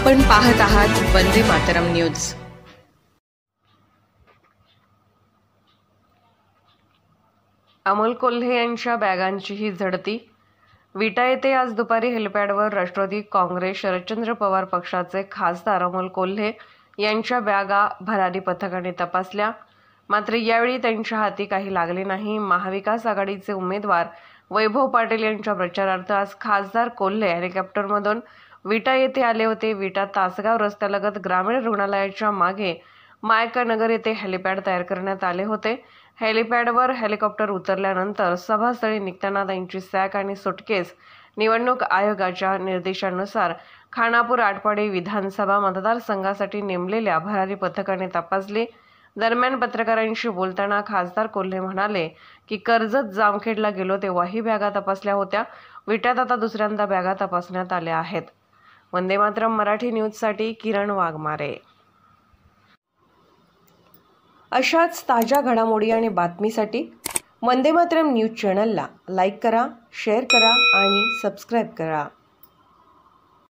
आपण पाहत आहात वंदे मातरम न्यूज। अमोल कोल्हे यांच्या बॅगांची ही झडती। विटा येथे आज दुपारी हेलिपॅडवर राष्ट्रवादी काँग्रेस शरदचंद्र पवार पक्षाचे खासदार अमोल कोल्हे यांच्या बॅगा भरारी पथकाने तपासल्या, मात्र यावेळी त्यांच्या हाती काही लागले नाही। महाविकास आघाडीचे उमेदवार वैभव पाटील यांच्या प्रचारार्थ आज खासदार कोल्हे हेलिकॉप्टरमधून विटा येथे आले होते। विटा तासगाव रस्त्यालगत ग्रामीण रुग्णालयाच्या मागे मायका नगर येथे हेलिपॅड तयार करण्यात आले होते। हेलिपॅडवर हेलिकॉप्टर उतरल्यानंतर सभास्थळी निघताना त्यांची सॅक आणि सुटकेस निवडणूक आयोगाच्या निर्देशानुसार खानापूर आटपाडी विधानसभा मतदारसंघासाठी नेमलेल्या भरारी पथकाने तपासली। दरम्यान पत्रकारांशी बोलताना खासदार कोल्हे म्हणाले की कर्जत जामखेडला गेलो तेव्हा ही बॅगा तपासल्या होत्या। विट्यात आता दुसऱ्यांदा बॅगा तपासण्यात आल्या आहेत। वंदे मातरम मराठी न्यूजसाठी किरण वाघमारे। अशाच ताज्या घडामोडी आणि बातमीसाठी वंदे मातरम न्यूज चॅनलला लाईक करा, शेअर करा आणि सबस्क्राईब करा।